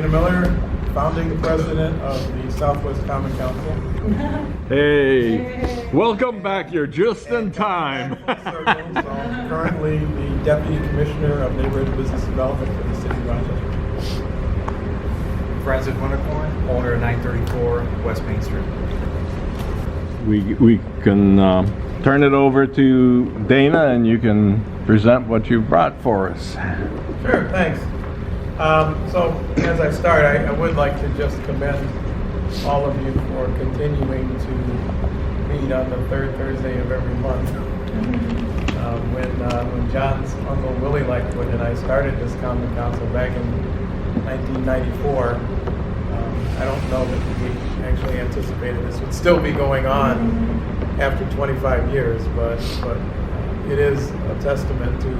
Chairman Miller, founding president of the Southwest Common Council. Hey, welcome back. You're just in time. I'm currently the Deputy Commissioner of Neighborhood Business Development for the City of Rochester. Frances Winterkorn, owner of 934 West Main Street. We can turn it over to Dana and you can present what you brought for us. Sure, thanks. So as I start, I would like to just commend all of you for continuing to meet on the third Thursday of every month. When John's uncle Willie Lightfoot and I started this common council back in 1994, I don't know that we actually anticipated this would still be going on after 25 years, but it is a testament to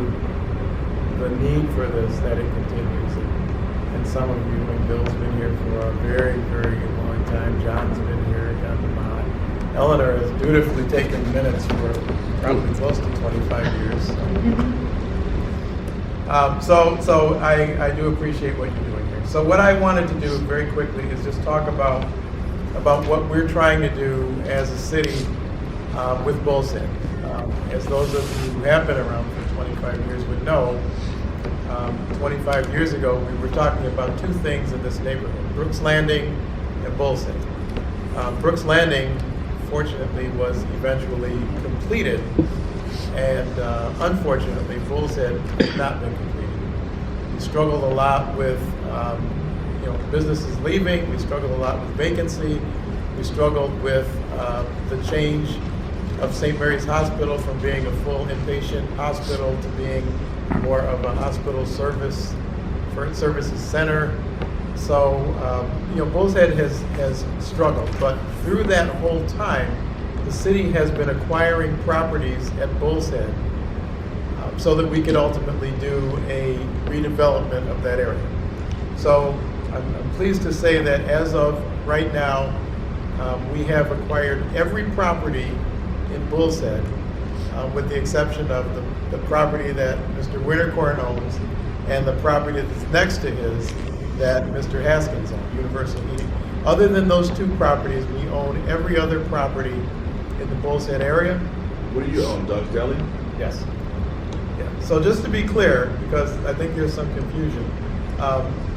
the need for this that it continues. And some of you, and Bill's been here for a very, very long time. John's been here, John DeMott. Eleanor has dutifully taken minutes for probably close to 25 years. So I do appreciate what you're doing here. So what I wanted to do very quickly is just talk about what we're trying to do as a city with Bull's Head. As those of you who have been around for 25 years would know, 25 years ago we were talking about two things in this neighborhood, Brooks Landing and Bull's Head. Brooks Landing, fortunately, was eventually completed, and unfortunately, Bull's Head has not been completed. We struggled a lot with businesses leaving. We struggled a lot with vacancy. We struggled with the change of St. Mary's Hospital from being a full inpatient hospital to being more of a hospital services center. So, Bull's Head has struggled, but through that whole time, the city has been acquiring properties at Bull's Head so that we could ultimately do a redevelopment of that area. So I'm pleased to say that as of right now, we have acquired every property in Bull's Head, with the exception of the property that Mr. Winterkorn owns and the property that's next to his that Mr. Haskins owns, Universal Heating. Other than those two properties, we own every other property in the Bull's Head area. What do you own, Doug's Deli? Yes. Yeah. So just to be clear, because I think there's some confusion,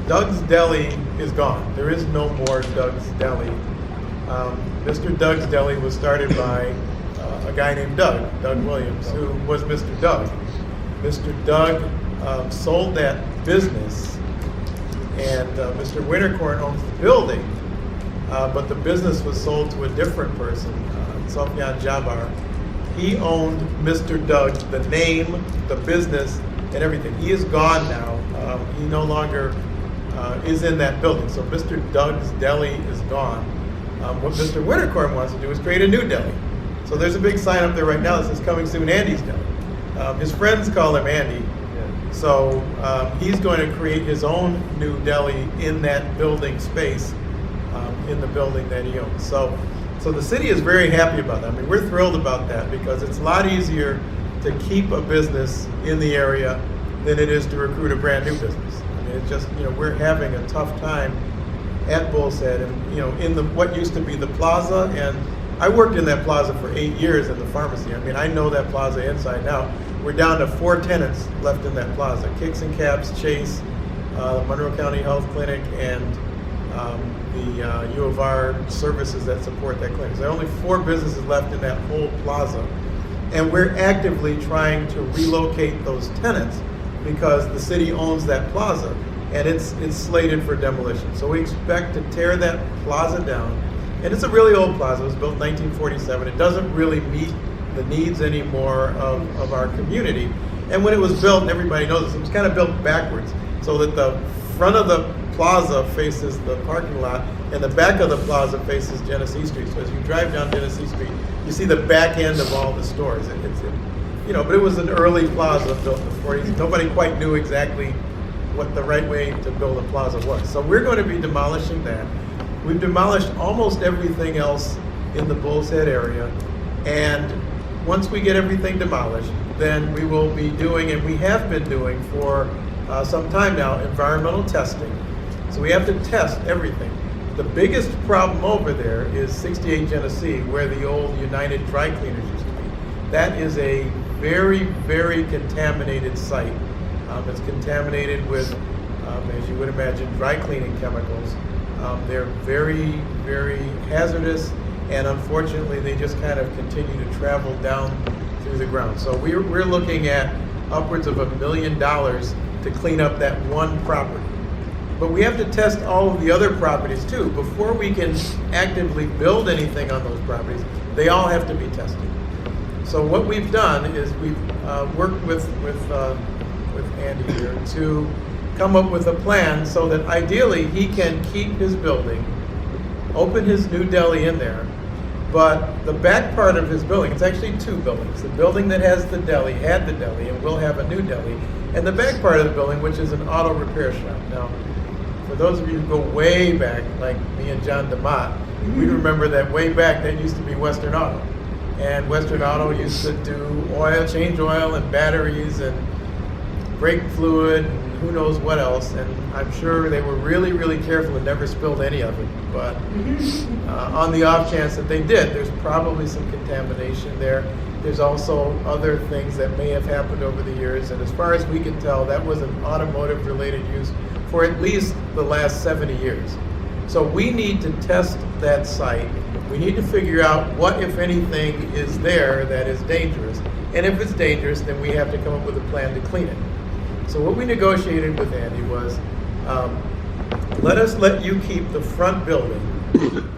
Doug's Deli is gone. There is no more Doug's Deli. Mr. Doug's Deli was started by a guy named Doug Williams, who was Mr. Doug. Mr. Doug sold that business, and Mr. Winterkorn owns the building, but the business was sold to a different person, Sofyan Jabbar. He owned Mr. Doug, the name, the business, and everything. He is gone now. He no longer is in that building. So Mr. Doug's Deli is gone. What Mr. Winterkorn wants to do is create a new deli. So there's a big sign up there right now that says "Coming soon, Andy's Deli." His friends call him Andy. So he's going to create his own new deli in that building space, in the building that he owns. So the city is very happy about that. I mean, we're thrilled about that because it's a lot easier to keep a business in the area than it is to recruit a brand new business. I mean, it's just, we're having a tough time at Bull's Head, and in what used to be the plaza, and I worked in that plaza for 8 years in the pharmacy. I mean, I know that plaza inside and out. We're down to 4 tenants left in that plaza: Kicks and Caps, Chase, the Monroe County Health Clinic, and the U of R services that support that clinic. So there are only 4 businesses left in that whole plaza, and we're actively trying to relocate those tenants because the city owns that plaza, and it's slated for demolition. So we expect to tear that plaza down. And it's a really old plaza. It was built in 1947. It doesn't really meet the needs anymore of our community. And when it was built, and everybody knows this, it was kind of built backwards, so that the front of the plaza faces the parking lot, and the back of the plaza faces Genesee Street. So as you drive down Genesee Street, you see the back end of all the stores. But it was an early plaza built in the 40s. Nobody quite knew exactly what the right way to build a plaza was. So we're going to be demolishing that. We've demolished almost everything else in the Bull's Head area, and once we get everything demolished, then we will be doing, and we have been doing for some time now, environmental testing So we have to test everything. The biggest problem over there is 68 Genesee, where the old United Dry Cleaners used to be. That is a very, very contaminated site. It's contaminated with, as you would imagine, dry cleaning chemicals. They're very, very hazardous, and unfortunately, they just kind of continue to travel down through the ground. So we're looking at upwards of $1 million to clean up that one property. But we have to test all of the other properties too. Before we can actively build anything on those properties, they all have to be tested. So what we've done is we've worked with Andy here to come up with a plan so that ideally he can keep his building, open his new deli in there, but the back part of his building, it's actually two buildings. The building that has the deli had the deli and will have a new deli, and the back part of the building, which is an auto repair shop. Now, for those of you who go way back, like me and John DeMott, we remember that way back that used to be Western Auto. And Western Auto used to do oil, change oil and batteries and brake fluid and who knows what else. And I'm sure they were really, really careful and never spilled any of it. But on the off chance that they did, there's probably some contamination there. There's also other things that may have happened over the years. And as far as we can tell, that was an automotive related use for at least the last 70 years. So we need to test that site. We need to figure out what, if anything, is there that is dangerous. And if it's dangerous, then we have to come up with a plan to clean it. So what we negotiated with Andy was, let us let you keep the front building,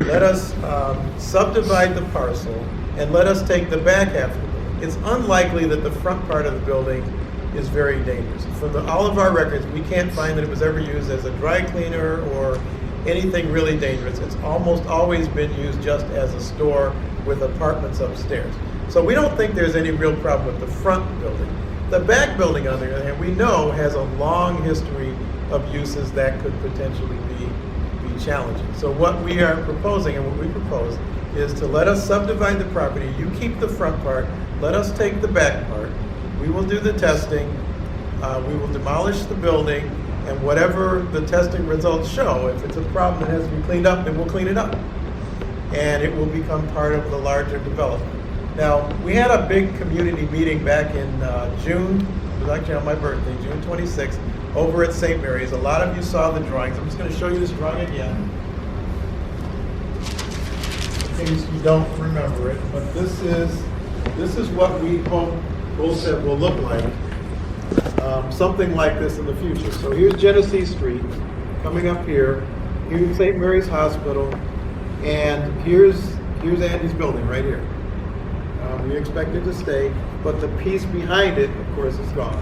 let us subdivide the parcel, and let us take the back half of the building. It's unlikely that the front part of the building is very dangerous. From all of our records, we can't find that it was ever used as a dry cleaner or anything really dangerous. It's almost always been used just as a store with apartments upstairs. So we don't think there's any real problem with the front building. The back building, on the other hand, we know has a long history of uses that could potentially be challenging. So what we are proposing, and what we propose, is to let us subdivide the property. You keep the front part, let us take the back part. We will do the testing, we will demolish the building, and whatever the testing results show, if it's a problem that has to be cleaned up, then we'll clean it up. And it will become part of the larger development. Now, we had a big community meeting back in June, it was actually on my birthday, June 26th, over at St. Mary's. A lot of you saw the drawings. I'm just going to show you this drawing again, in case you don't remember it. But this is what we hope Bullset will look like, something like this in the future. So here's Genesee Street, coming up here. Here's St. Mary's Hospital, and here's Andy's building right here. We expect it to stay, but the piece behind it, of course, is gone.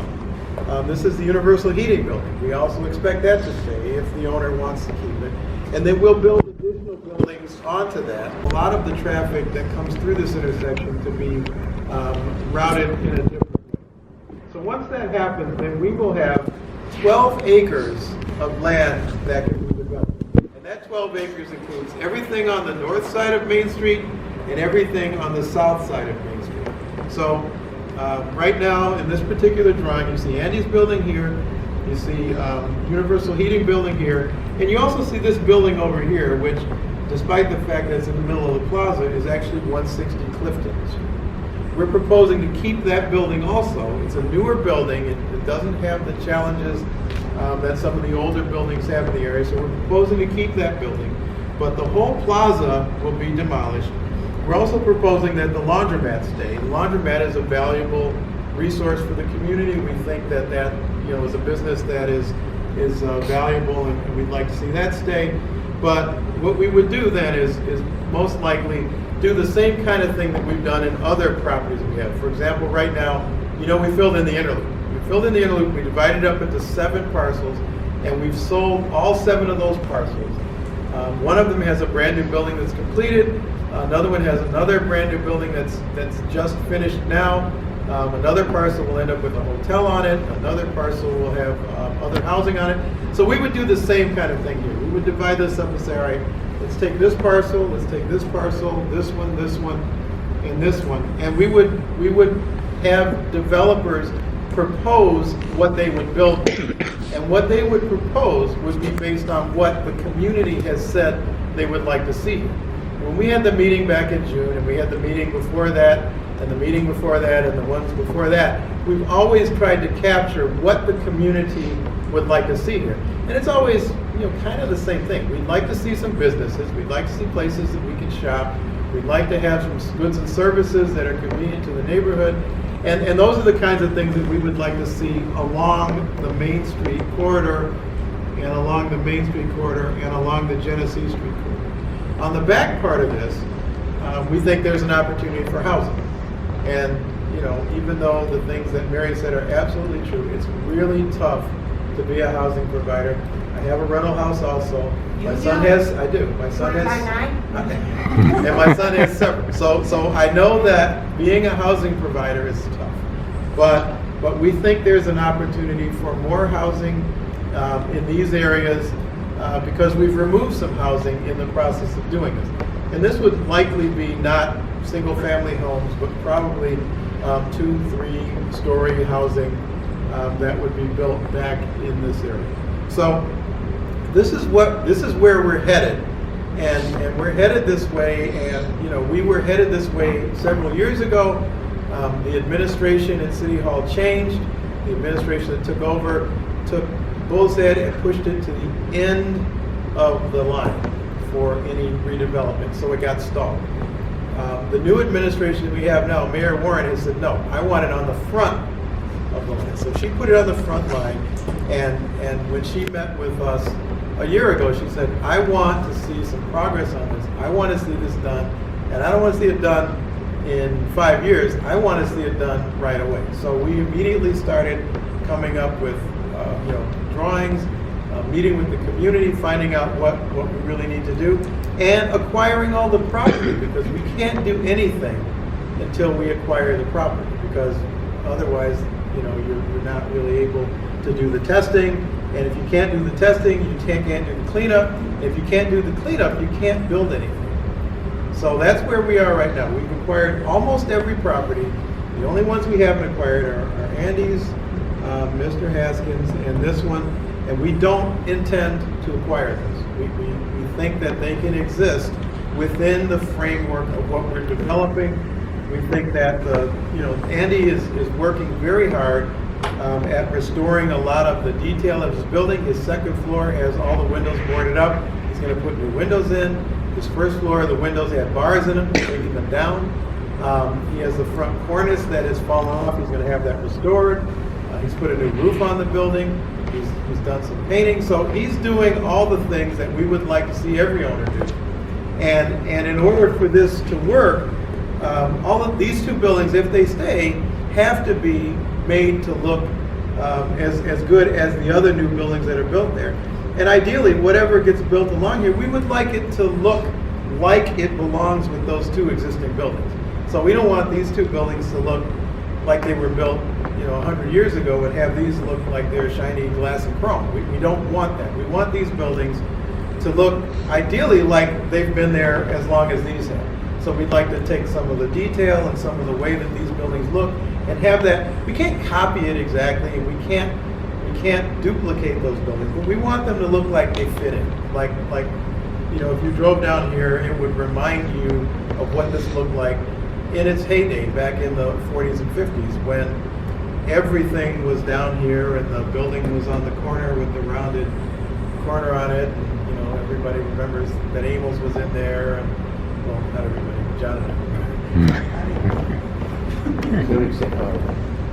This is the Universal Heating Building. We also expect that to stay if the owner wants to keep it. And then we'll build additional buildings onto that. A lot of the traffic that comes through this intersection to be routed in a different way. So once that happens, then we will have 12 acres of land that can be developed. And that 12 acres includes everything on the north side of Main Street and everything on the south side of Main Street. So right now, in this particular drawing, you see Andy's building here, you see Universal Heating Building here, and you also see this building over here, which, despite the fact that it's in the middle of the plaza, is actually 160 Clifton Street. We're proposing to keep that building also. It's a newer building. It doesn't have the challenges that some of the older buildings have in the area, so we're proposing to keep that building. But the whole plaza will be demolished. We're also proposing that the laundromat stay. The laundromat is a valuable resource for the community. We think that is a business that is valuable, and we'd like to see that stay. But what we would do then is most likely do the same kind of thing that we've done in other properties we have. For example, right now, we filled in the inner loop. We filled in the inner loop, we divided it up into 7 parcels, and we've sold all 7 of those parcels. One of them has a brand new building that's completed. Another one has another brand new building that's just finished now. Another parcel will end up with a hotel on it. Another parcel will have other housing on it. So we would do the same kind of thing here. We would divide this up and say, all right, let's take this parcel, let's take this parcel, this one, and this one. And we would have developers propose what they would build And what they would propose would be based on what the community has said they would like to see. When we had the meeting back in June, and we had the meeting before that, and the meeting before that, and the ones before that, we've always tried to capture what the community would like to see here. And it's always, kind of the same thing. We'd like to see some businesses. We'd like to see places that we can shop. We'd like to have some goods and services that are convenient to the neighborhood. And those are the kinds of things that we would like to see along the Main Street corridor, and along the Main Street corridor, and along the Genesee Street corridor. On the back part of this, we think there's an opportunity for housing. And, even though the things that Mary said are absolutely true, it's really tough to be a housing provider. I have a rental house also. My son has, I do. My son has, and my son has several. So I know that being a housing provider is tough. But we think there's an opportunity for more housing in these areas because we've removed some housing in the process of doing this. And this would likely be not single-family homes, but probably 2-3 story housing that would be built back in this area. So this is where we're headed, and we're headed this way. And we were headed this way several years ago. The administration at City Hall changed. The administration that took over took Bull's Head and pushed it to the end of the line for any redevelopment, so it got stalled. The new administration that we have now, Mayor Warren, has said, no, I want it on the front of the line. So she put it on the front line, and when she met with us a year ago, she said, I want to see some progress on this. I want to see this done, and I don't want to see it done in 5 years. I want to see it done right away. So we immediately started coming up with drawings, meeting with the community, finding out what we really need to do, and acquiring all the property, because we can't do anything until we acquire the property, because otherwise, you're not really able to do the testing. And if you can't do the testing, you can't do the cleanup. And if you can't do the cleanup, you can't build anything. So that's where we are right now. We've acquired almost every property. The only ones we haven't acquired are Andy's, Mr. Haskins, and this one. And we don't intend to acquire those. We think that they can exist within the framework of what we're developing. We think that Andy is working very hard at restoring a lot of the detail of his building. His second floor has all the windows boarded up. He's going to put new windows in. His first floor, the windows had bars in them. He's taking them down. He has the front cornice that has fallen off. He's going to have that restored. He's put a new roof on the building. He's done some painting. So he's doing all the things that we would like to see every owner do. And in order for this to work, all of these two buildings, if they stay, have to be made to look as good as the other new buildings that are built there. And ideally, whatever gets built along here, we would like it to look like it belongs with those two existing buildings. So we don't want these two buildings to look like they were built 100 years ago and have these look like they're shiny glass and chrome. We don't want that. We want these buildings to look ideally like they've been there as long as these have. So we'd like to take some of the detail and some of the way that these buildings look and have that. We can't copy it exactly, and we can't duplicate those buildings, but we want them to look like they fit in. Like if you drove down here, it would remind you of what this looked like in its heyday back in the 40s and 50s, when everything was down here and the building was on the corner with the rounded corner on it. And, everybody remembers that Amos was in there, and well, not everybody, but John and I.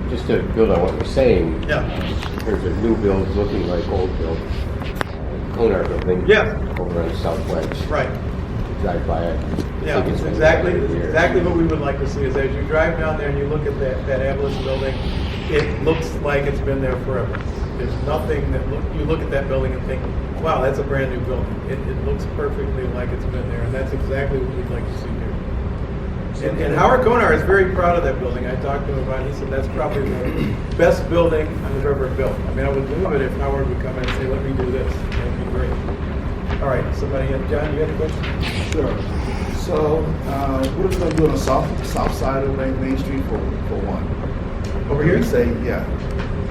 Just to build on what you're saying, Yeah. in terms of new builds looking like old builds, Konar building over on South Wedge. Right. Drive by it. Yeah, it's exactly what we would like to see. Is as you drive down there and you look at that Avalanche building, it looks like it's been there forever. There's nothing that you look at that building and think, wow, that's a brand new building. It looks perfectly like it's been there, and that's exactly what we'd like to see here. And Howard Konar is very proud of that building. I talked to him about it. He said that's probably the best building I've ever built. I mean, I would love it if Howard would come in and say, let me do this. That would be great. All right, John, you had a question? Sure. So, what are we going to do on the south side of Main Street for one? Over here? You say, yeah.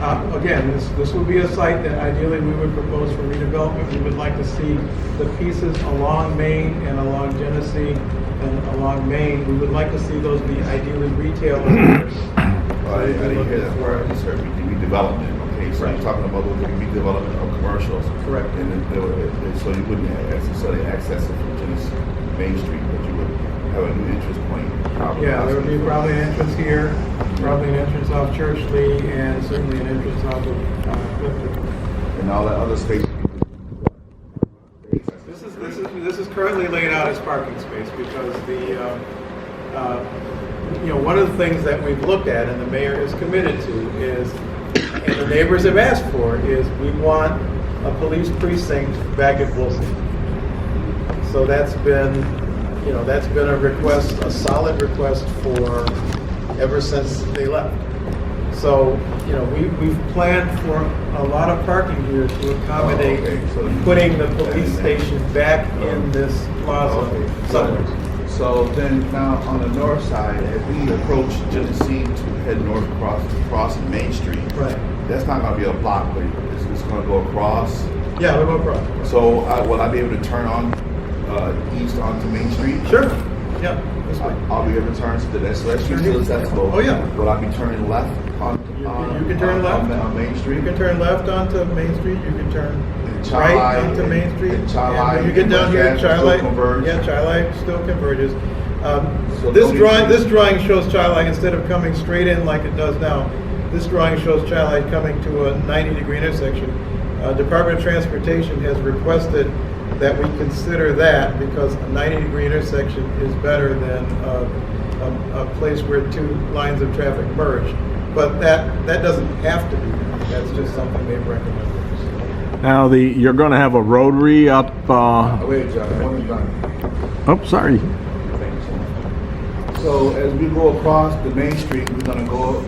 Again, this would be a site that ideally we would propose for redevelopment. We would like to see the pieces along Main and along Genesee and along Main. We would like to see those be ideally retail. I didn't hear that part. You said redevelopment. Okay, so you're talking about redevelopment of commercials. Correct. And then, so you wouldn't necessarily access it from Genesee Main Street, but you would have a new entrance point. Yeah, there would be probably an entrance here, probably an entrance off Church Lee, and certainly an entrance off of Clifton. And all that other space. This is currently laid out as parking space because one of the things that we've looked at and the mayor is committed to is, and the neighbors have asked for, is we want a police precinct back at Wilson. So that's been a request, a solid request for ever since they left. So, we've planned for a lot of parking here to accommodate putting the police station back in this plaza somewhere. So then now on the north side, as we approach Genesee to head north across Main Street, Right. that's not going to be a block, but it's going to go across. Yeah, we'll go across. So will I be able to turn on east onto Main Street? Sure. Yeah, this way. I'll be able to turn to the SWCC still accessible. Oh, yeah. Will I be turning left on You can turn left on Main Street? You can turn left onto Main Street. You can turn Chi-Li right onto Main Street. and Chi-Li when you get down here, and Chi-Li, still converge? yeah, Chi-Li still converges. So This nobody- drawing shows Chi-Li instead of coming straight in like it does now. This drawing shows Chi-Li coming to a 90-degree intersection. Department of Transportation has requested that we consider that because a 90-degree intersection is better than a place where two lines of traffic merge. But that doesn't have to be done. That's just something they've recommended. Now you're going to have a rotary up. Wait, John, one is done. Oh, sorry. So as we go across the Main Street, we're gonna go,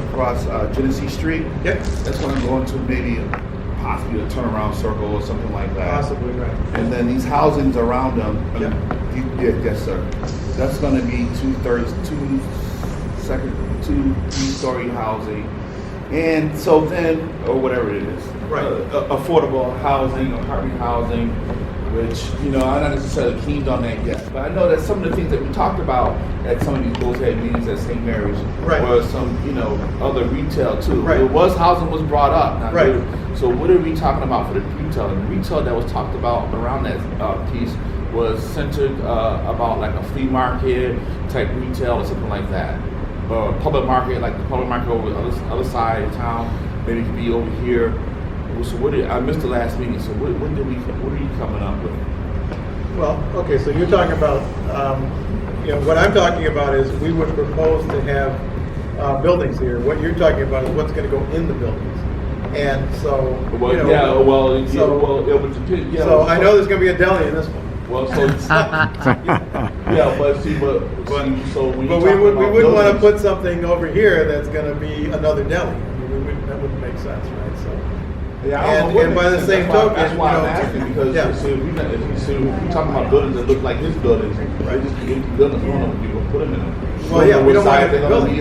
across Genesee Street. Yep. That's gonna go into maybe possibly a turnaround circle or something like that. Possibly, right. And then these housings around them. Yep. Yes, sir. That's gonna be 2-3-story housing. And so then, or whatever it is. Right. Affordable housing, apartment housing, which, I'm not necessarily keen on that yet. But I know that some of the things that we talked about at some of these bullhead meetings at St. Mary's Right. were some, other retail too. Right. Housing was brought up. Now, Right. So what are we talking about for the retail? And the retail that was talked about around that piece was centered about like a flea market type retail or something like that. Or public market, like the public market over the other side of town. Maybe it could be over here. So I missed the last meeting. So what are you coming up with? Well, okay, so you're talking about, what I'm talking about is we would propose to have buildings here. What you're talking about is what's going to go in the buildings. And so, it would depend. Yeah. So I know there's going to be a deli in this one. Well, so so when But we wouldn't want to put something over here that's going to be another deli. I mean, that wouldn't make sense, right? So. And by the same token, that's why I'm asking, because if we're talking about buildings that look like his buildings, right? Just empty buildings, we don't know people put them in them. Well, yeah, we don't want to to buildings,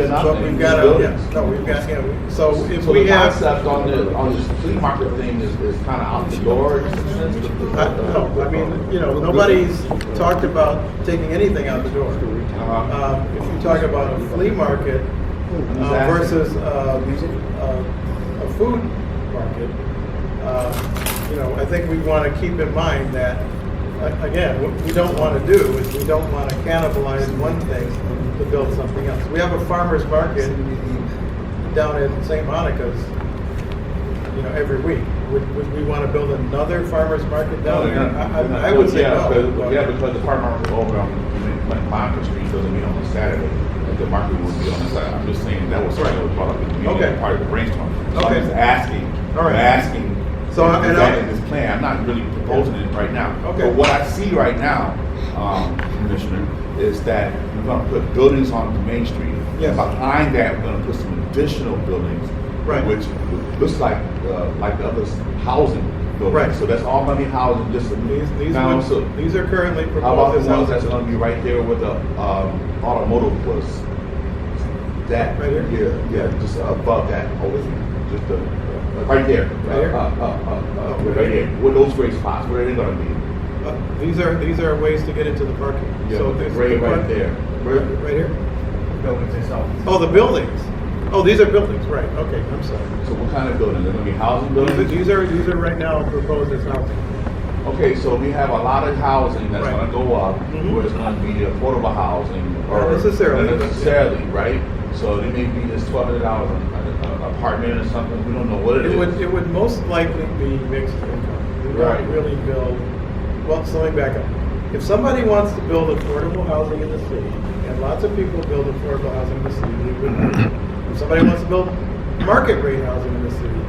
but we've got so if so we the have. concept on this flea market thing is kind of out the door. No, I mean, nobody's talked about taking anything out the door. If you talk about a flea market versus a food market, I think we want to keep in mind that, again, what we don't want to do is we don't want to cannibalize one thing to build something else. We have a farmer's market down in St. Monica's, every week. Would we want to build another farmer's market down there? I would say no. Because the farmer's market over on Monica Street doesn't meet on a Saturday. The market would be on the Saturday. I'm just saying that was something that was brought up in the meeting, part of the brainstorm. So I'm just asking. All right. I'm asking. So in this plan, I'm not really proposing it right now. Okay. But what I see right now, Commissioner, is that we're going to put buildings on Main Street. Yes. Behind that, we're going to put some additional buildings, Right. which looks like the other housing buildings. Right. So that's all going to be housing. Just These are currently how about proposed the as ones housing. that's going to be right there where the automotive was That Right here? Yeah, just above that. Oh, just right there. Right here? Right here. What those gray spots? Where are they gonna be? These are ways to get into the parking. Yeah, So the there's gray the right park- there. Right here? Buildings itself. Oh, the buildings. Oh, these are buildings, right, okay, I'm sorry. So what kind of buildings? They're gonna be housing buildings? These are right now proposed as housing. Okay, so we have a lot of housing that's Right. gonna go up, Mhm. where it's gonna be affordable housing. Not necessarily, Not but- necessarily, right? So they may be this $1,200 an apartment or something, we don't know what it is. It would most likely be mixed income. We Right. don't really build, well, so let me back up. If somebody wants to build affordable housing in the city, and lots of people build affordable housing in the city, we would help. If somebody wants to build market rate housing in the city,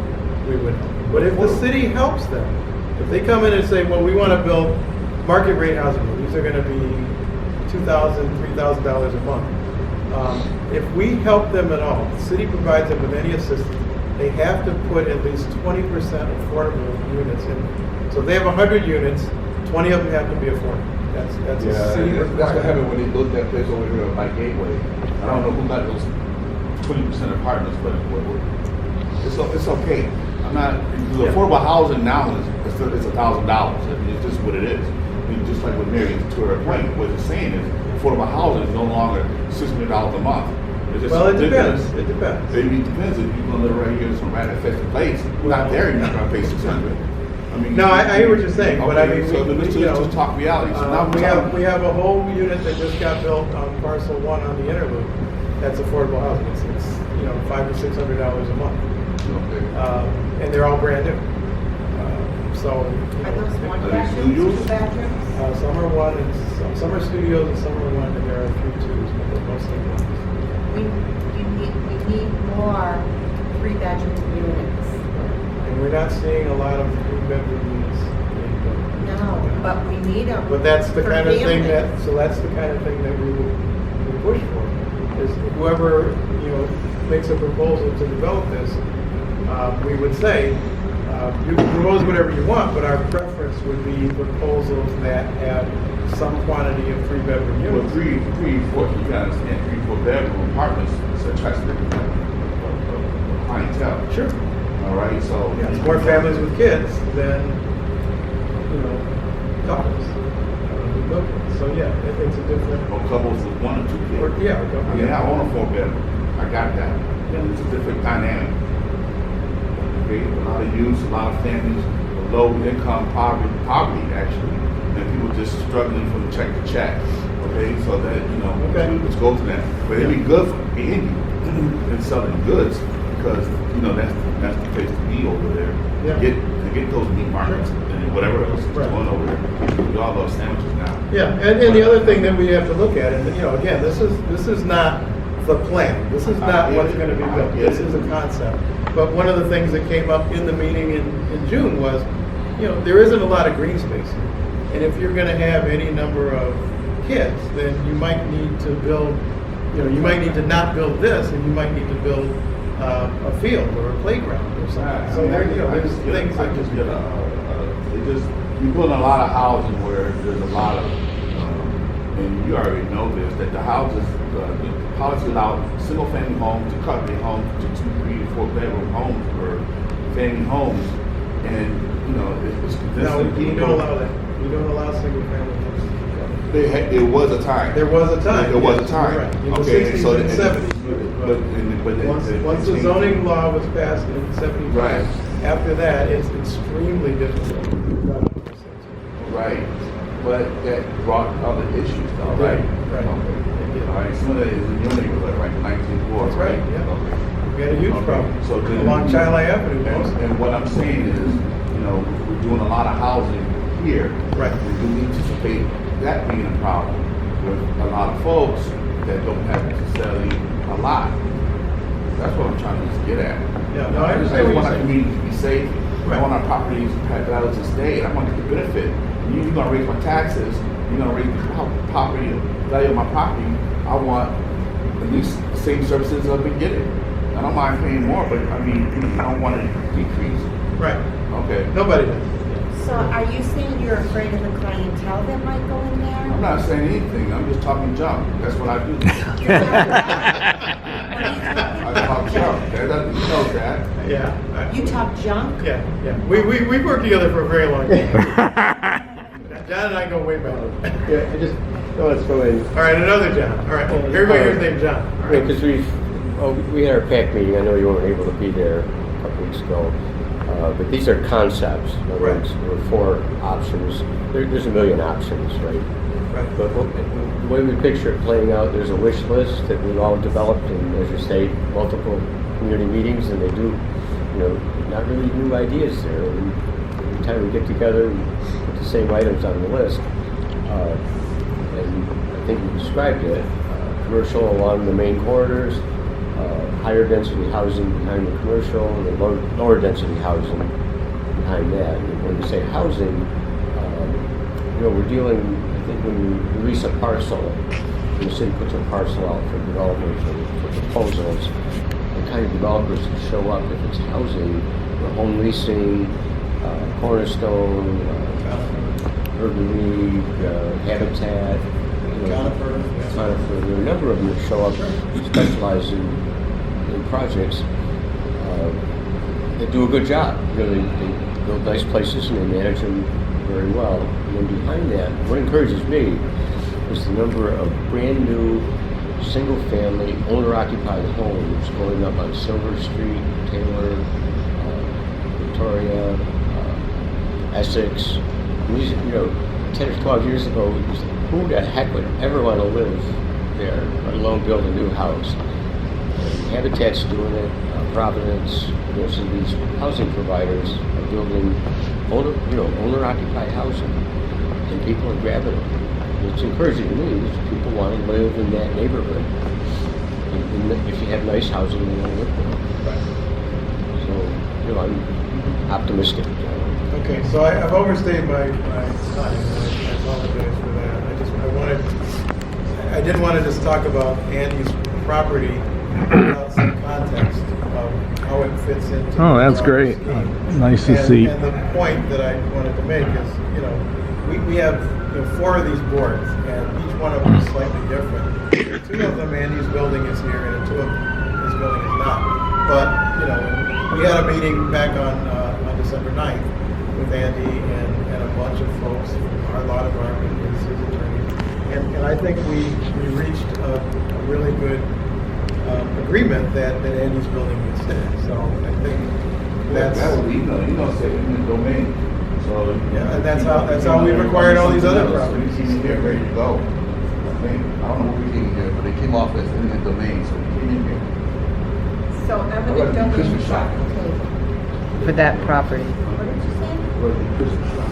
we would help. But if the city helps them, if they come in and say, well, we want to build market rate housing, these are going to be $2,000, $3,000 a month. If we help them at all, the city provides them with any assistance, they have to put at least 20% affordable units in. So if they have 100 units, 20 of them have to be affordable. That's a city That's what requirement. happened when they built that place over here by Gateway. I don't know who got those 20% apartments, but it's okay. I'm not, the Yeah. affordable housing now is $1,000. I mean, it's just what it is. I mean, just like what Mary, to her point, what it's saying is affordable housing is no longer $600 a month. It's just Well, it ridiculous. depends, it depends. Maybe it depends if you're gonna live right here in some rat infested place. Not there, you're not gonna pay 600. I mean. No, I hear what you're saying, but I Okay, mean, so let's you know, just talk reality. So now we have a whole unit that just got built on parcel 1 on the interloop. That's affordable housing. It's $500 to $600 a month, Okay. and they're all brand new. So Are those one Are they bedrooms, studios? 2 bedrooms? some are one, and some are studios, and some are one, and there are a few twos, but they're mostly ones. We need more 3-bedroom units. And we're not seeing a lot of 3-bedroom units being built. No, but we need them. But that's the for kind of thing families. that's the kind of thing that we would push for. Is whoever, makes a proposal to develop this, we would say, you can propose whatever you want, but our preference would be proposals that have some quantity of 3-bedroom Well, units. 3, 4, you gotta understand, 3, 4 bedroom apartments, it's a attractive clientele. Sure. All right, so. Yeah, it's more families with kids than, couples. So yeah, it's a different, Or couples with 1 or 2 kids. or, yeah. I mean, I own a 4-bedroom, I got that. Yeah. It's a different dynamic. Okay, a lot of youth, a lot of families, low income, poverty actually, and people just struggling from check to check. Okay, so that, Okay. let's go to that. But it'd be good for Andy in selling goods, because, that's the place to be over there. Yeah. To get those meat markets and whatever else is Right. going over there. We all love sandwiches now. Yeah, and the other thing that we have to look at, and again, this is not the plan. This is I not get what's it. going to be I built. get This it. is a concept. But one of the things that came up in the meeting in June was, there isn't a lot of green space here. And if you're going to have any number of kids, then you might need to build, you might need to not build this, and you might need to build a field or a playground or something. So there's things that just you put in a lot of housing where there's a lot of, and you already know this, that the houses, the policy allowed single family homes to cut their homes to 2, 3, 4 bedroom homes or family homes, and it's No, convincing we people. don't allow that. We don't allow single family homes to be built. There was a time. There was a time. There was a yes, time. you're right. In the Okay, 60s so and the- 70s. Once the zoning law was passed in 75, Right. after that, it's extremely difficult. Right, but that brought other issues though, right? Right. Okay. All right, some of that is in your neighborhood, right, 1904. That's right, yeah. Okay. We had a huge Okay, problem so then- along Chilai Avenue. And what I'm saying is, we're doing a lot of housing here. Right. We do anticipate that being a problem with a lot of folks that don't have necessarily a lot. That's what I'm trying to just get at. Yeah, no, I just understand what want you're our saying. community to be safe. Right. I want our properties to have values to stay, and I want to get the benefit. You're gonna raise my taxes, you're gonna raise the property, value of my property. I want at least the same services I've been getting. I don't mind paying more, but I don't want to decrease. Right. Okay. Nobody does. So are you saying you're afraid of the clientele that might go in there? I'm not saying anything. I'm just talking junk. That's what I do. What do you about that. Yeah. You talk junk? Yeah. We've worked together for a very long time. John and I go way back. Yeah, I just want to throw in. All right, another John. All right, everybody here's named John. All right. Because we had our PAC meeting. I know you weren't able to be there a couple weeks ago, but these are concepts. In other words, there were 4 options. There's a million options, right? Right. But the way we picture it playing out, there's a wish list that we've all developed, and as you say, multiple community meetings, and they do, not really new ideas there. And every time we get together, we put the same items on the list, and I think you described it. Commercial along the main corridors, higher density housing behind the commercial, and the lower density housing behind that. And when you say housing, we're dealing, I think when you release a parcel, when the city puts a parcel out for development, for proposals, the kind of developers that show up, if it's housing, home leasing, Cornerstone, Urban League, Habitat, Conifer. Conifer. There are a number of them that show up, specialize in projects. They do a good job. They build nice places and they manage them very well. And then behind that, what encourages me is the number of brand new single-family owner-occupied homes going up on Silver Street, Taylor, Victoria, Essex. And these, 10 or 12 years ago, it was, who the heck would ever want to live there, let alone build a new house? And Habitat's doing it, Providence, so these housing providers are building owner-occupied housing, and people are grabbing it. And it's encouraging to me because people want to live in that neighborhood. And if you have nice housing, you want to live there. So, I'm optimistic. Okay, so I've overstayed my time. I apologize for that. I didn't want to just talk about Andy's property without some context of how it fits into. Oh, that's the great. scheme. Nice to see. And the point that I wanted to make is, we have 4 of these boards, and each one of them is slightly different. 2 of them, Andy's building is here, and 2 of them, his building is not. But we had a meeting back on December 9th with Andy and a bunch of folks from our law department and his attorneys, and I think we reached a really good agreement that Andy's building would stay. So I think that's that would be say eminent domain. So yeah, and that's how we've acquired all these other properties. He's here ready to go. I don't know who came here, but they came off as eminent domain, so we came in here. So eminent domain Christmas shop. For that property. What did you say? Where's the Christmas shop?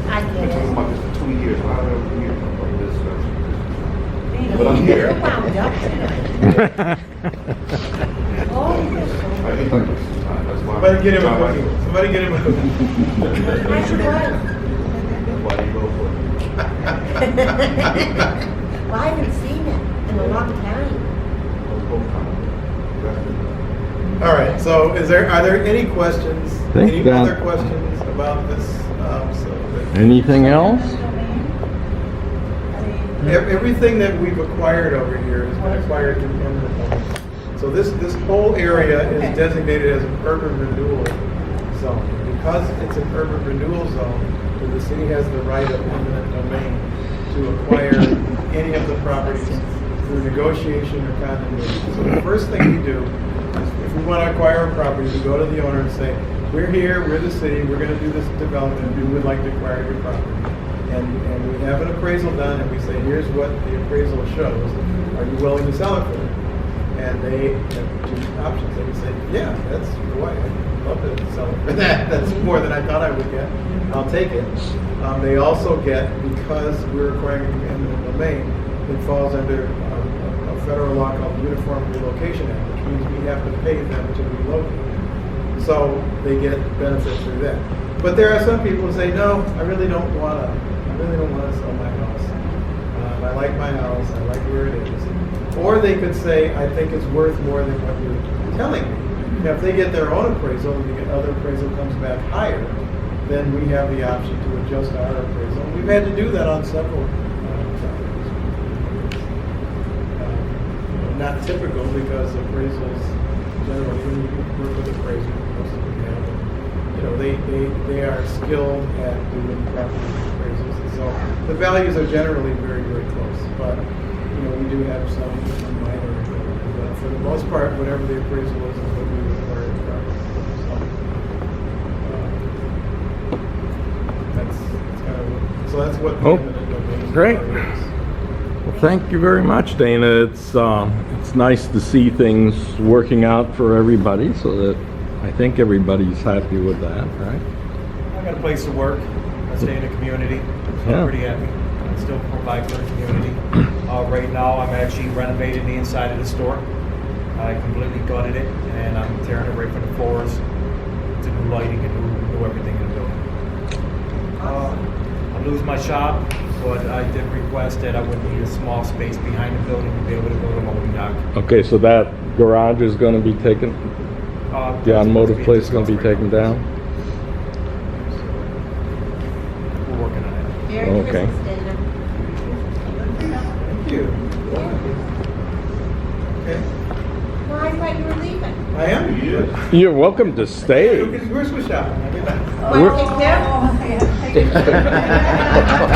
I We're get talking it. about this for 2 years. Why are we here about this? But But I'm here. You're wound up tonight. Oh, I think like this time. That's why. Somebody get him a John cookie. Michael. Somebody get him a cookie. I should run. That's why you go for it. Well, I haven't seen it in a long time. All right. So, are there any questions? Think Any that- other questions about this? Anything else? Everything that we've acquired over here has been acquired through eminent domain. So this whole area is designated as an urban renewal zone. Because it's an urban renewal zone, the city has the right of eminent domain to acquire any of the properties through negotiation or condemnation. So the first thing we do is, if we want to acquire a property, we go to the owner and say, we're here, we're the city, we're going to do this development, we would like to acquire your property. And we have an appraisal done, and we say, here's what the appraisal shows. Are you willing to sell it for them? And they have 2 options. They can say, yeah, that's boy, I'd love to sell it for that. That's more than I thought I would get. I'll take it. They also get, because we're acquiring eminent domain, it falls under a federal law called the Uniform Relocation Act, which means we have to pay them to relocate. So they get benefit through that. But there are some people who say, no, I really don't want to sell my house. I like my house. I like where it is. Or they could say, I think it's worth more than what you're telling me. Now, if they get their own appraisal and the other appraisal comes back higher, then we have the option to adjust our appraisal. We've had to do that on several properties. not typical because appraisals generally, when you work with appraisals, most of them have, you know, they are skilled at doing property appraisals. And so the values are generally very, very close. But, you know, we do have some minor, but for the most part, whatever the appraisal is what we require of property. That's kind of, so that's what the Oh, eminent domain great. is. Well, thank you very much, Dana. It's nice to see things working out for everybody, so that I think everybody's happy with that, right? I got a place to work. I stay in the community. So Yeah. I'm pretty happy. I still provide for the community. Right now, I'm actually renovating the inside of the store. I completely gutted it, and I'm tearing it right from the floors to new lighting and new everything in the building. I lose my shop, but I did request that I would need a small space behind the building to be able to go to loading dock. Okay, so that garage is going to be taken, the automotive place is going to be taken down? We're working on it. Merry Okay. Christmas, Dana. Thank you. Okay. Well, I thought you were leaving. I am? Yeah. You're welcome to stay. Christmas shopping. I get that. Want to take care?